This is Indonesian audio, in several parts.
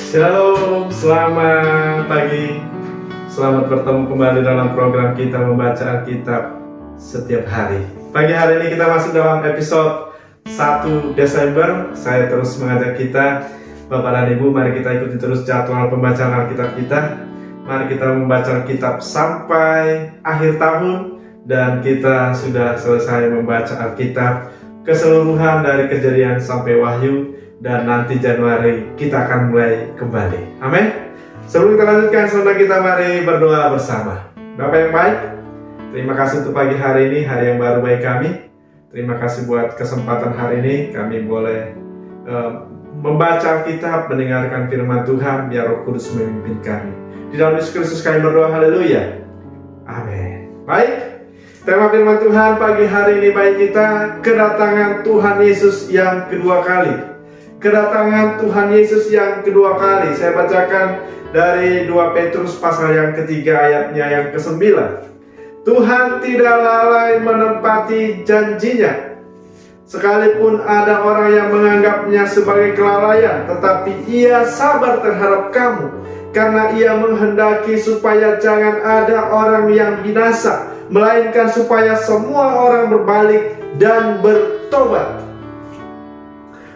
Shalom, selamat pagi. Selamat bertemu kembali dalam program kita membaca Alkitab setiap hari. Pagi hari ini kita masuk dalam episode 1 Desember. Saya terus mengajak kita, Bapak dan Ibu, mari kita ikuti terus jadwal pembacaan Alkitab kita. Mari kita membaca Alkitab sampai akhir tahun, dan kita sudah selesai membaca Alkitab keseluruhan dari Kejadian sampai Wahyu. Dan nanti Januari kita akan mulai kembali. Amin. Sebelum kita lanjutkan, saudara, kita mari berdoa bersama. Bapak yang baik, terima kasih untuk pagi hari ini, hari yang baru bagi kami. Terima kasih buat kesempatan hari ini kami boleh membaca Alkitab, mendengarkan firman Tuhan. Biar Roh Kudus memimpin kami. Di dalam Yesus Kristus kami berdoa, haleluya. Amin. Baik, tema firman Tuhan pagi hari ini bagi kita, kedatangan Tuhan Yesus yang kedua kali. Kedatangan Tuhan Yesus yang kedua kali. Saya bacakan dari 2 Petrus pasal yang ketiga ayatnya yang ke-9. Tuhan tidak lalai menepati janjinya. Sekalipun ada orang yang menganggapnya sebagai kelalaian, tetapi ia sabar terhadap kamu, karena ia menghendaki supaya jangan ada orang yang binasa, melainkan supaya semua orang berbalik dan bertobat.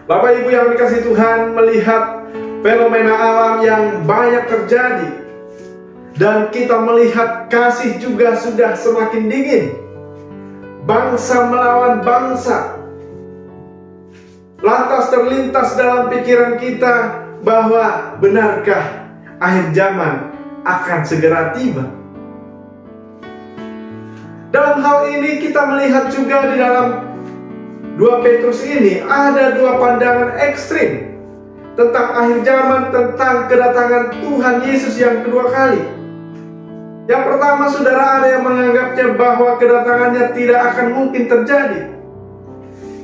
Bapak Ibu yang dikasihi Tuhan, melihat fenomena alam yang banyak terjadi, dan kita melihat kasih juga sudah semakin dingin. Bangsa melawan bangsa. Lantas terlintas dalam pikiran kita bahwa benarkah akhir zaman akan segera tiba? Dalam hal ini kita melihat juga di dalam 2 Petrus ini ada dua pandangan ekstrim tentang akhir zaman, tentang kedatangan Tuhan Yesus yang kedua kali. Yang pertama, saudara, ada yang menganggapnya bahwa kedatangannya tidak akan mungkin terjadi.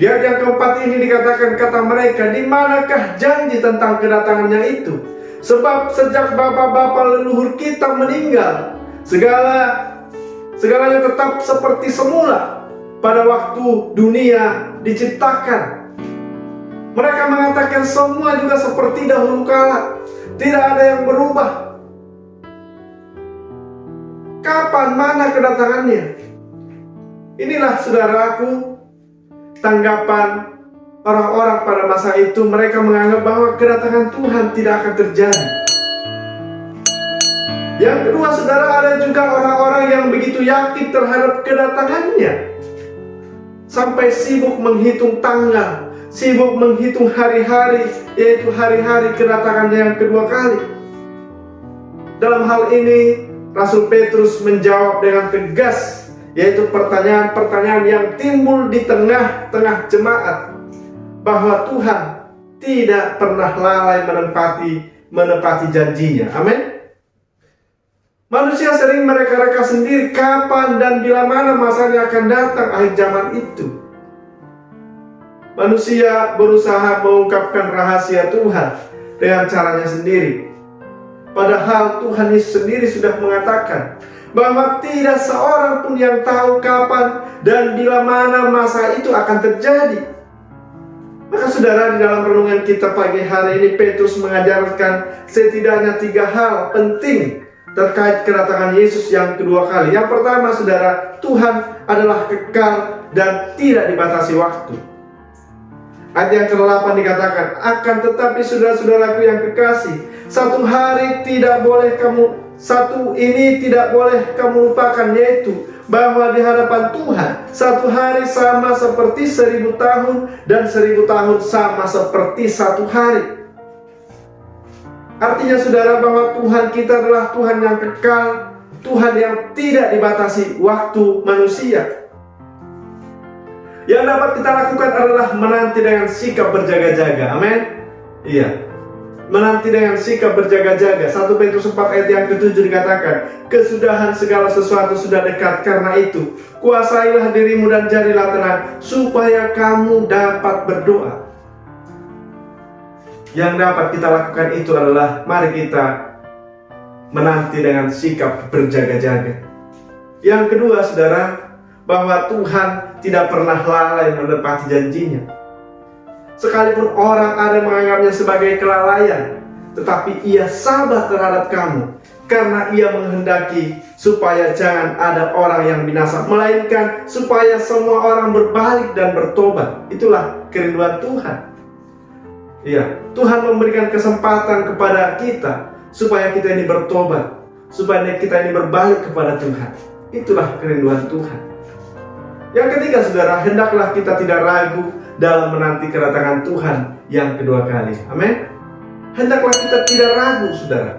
Di ayat yang keempat ini dikatakan, kata mereka, di manakah janji tentang kedatangannya itu? Sebab sejak bapak-bapak leluhur kita meninggal, segalanya tetap seperti semula pada waktu dunia diciptakan. Mereka mengatakan semua juga seperti dahulu kala, tidak ada yang berubah. Kapan, mana kedatangannya? Inilah, saudaraku, tanggapan orang-orang pada masa itu. Mereka menganggap bahwa kedatangan Tuhan tidak akan terjadi. Yang kedua, saudara, ada juga orang-orang yang begitu yakin terhadap kedatangannya, sampai sibuk menghitung tanggal, sibuk menghitung hari-hari, yaitu hari-hari kedatangannya yang kedua kali. Dalam hal ini, Rasul Petrus menjawab dengan tegas, yaitu pertanyaan-pertanyaan yang timbul di tengah-tengah jemaat, bahwa Tuhan tidak pernah lalai menepati janjinya. Amin. Manusia sering mereka-reka sendiri kapan dan bila mana masanya akan datang akhir zaman itu. Manusia berusaha mengungkapkan rahasia Tuhan dengan caranya sendiri. Padahal Tuhan Yesus sendiri sudah mengatakan bahwa tidak seorang pun yang tahu kapan dan bila mana masa itu akan terjadi. Maka saudara, di dalam renungan kita pagi hari ini, Petrus mengajarkan setidaknya 3 hal penting terkait kedatangan Yesus yang kedua kali. Yang pertama, saudara, Tuhan adalah kekal dan tidak dibatasi waktu. Ayat yang ke-8 dikatakan, akan tetapi saudara-saudaraku yang kekasih, satu ini tidak boleh kamu lupakan, yaitu bahwa di hadapan Tuhan satu hari sama seperti 1000 tahun, dan 1000 tahun sama seperti satu hari. Artinya, saudara, bahwa Tuhan kita adalah Tuhan yang kekal, Tuhan yang tidak dibatasi waktu manusia. Yang dapat kita lakukan adalah menanti dengan sikap berjaga-jaga. Amin. Iya, menanti dengan sikap berjaga-jaga. 1 Petrus 4 ayat yang ke-7 dikatakan, kesudahan segala sesuatu sudah dekat. Karena itu, kuasailah dirimu dan jadilah tenang, supaya kamu dapat berdoa. Yang dapat kita lakukan itu adalah mari kita menanti dengan sikap berjaga-jaga. Yang kedua, saudara, bahwa Tuhan tidak pernah lalai menepati janjinya. Sekalipun orang ada menganggapnya sebagai kelalaian, tetapi Ia sabar terhadap kamu, karena Ia menghendaki supaya jangan ada orang yang binasa, melainkan supaya semua orang berbalik dan bertobat. Itulah kerinduan Tuhan. Iya, Tuhan memberikan kesempatan kepada kita supaya kita ini bertobat, supaya kita ini berbalik kepada Tuhan. Itulah kerinduan Tuhan. Yang ketiga, saudara, hendaklah kita tidak ragu dalam menanti kedatangan Tuhan yang kedua kali. Amin. Hendaklah kita tidak ragu, saudara.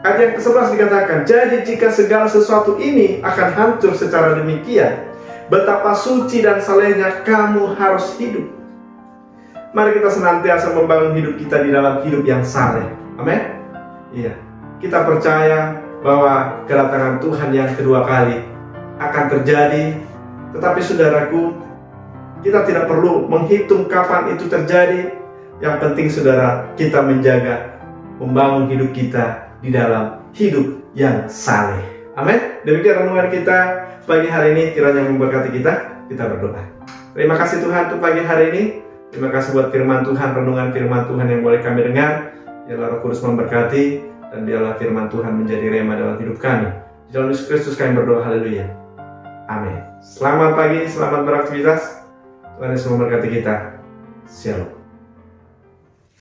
Ayat yang ke-11 dikatakan, jadi jika segala sesuatu ini akan hancur secara demikian, betapa suci dan salehnya kamu harus hidup. Mari kita senantiasa membangun hidup kita di dalam hidup yang saleh. Amin. Iya. Kita percaya bahwa kedatangan Tuhan yang kedua kali akan terjadi. Tetapi saudaraku, kita tidak perlu menghitung kapan itu terjadi. Yang penting saudara, kita menjaga, membangun hidup kita di dalam hidup yang saleh. Amin. Demikian renungan kita pagi hari ini, kiranya memberkati kita. Kita berdoa. Terima kasih Tuhan untuk pagi hari ini. Terima kasih buat firman Tuhan, renungan firman Tuhan yang boleh kami dengar. Biarlah Roh Kudus memberkati, dan biarlah firman Tuhan menjadi rema dalam hidup kami. Di dalam Yesus Kristus kami berdoa, haleluya. Amin. Selamat pagi, selamat beraktivitas. Tuhan Yesus memberkati kita. Shalom.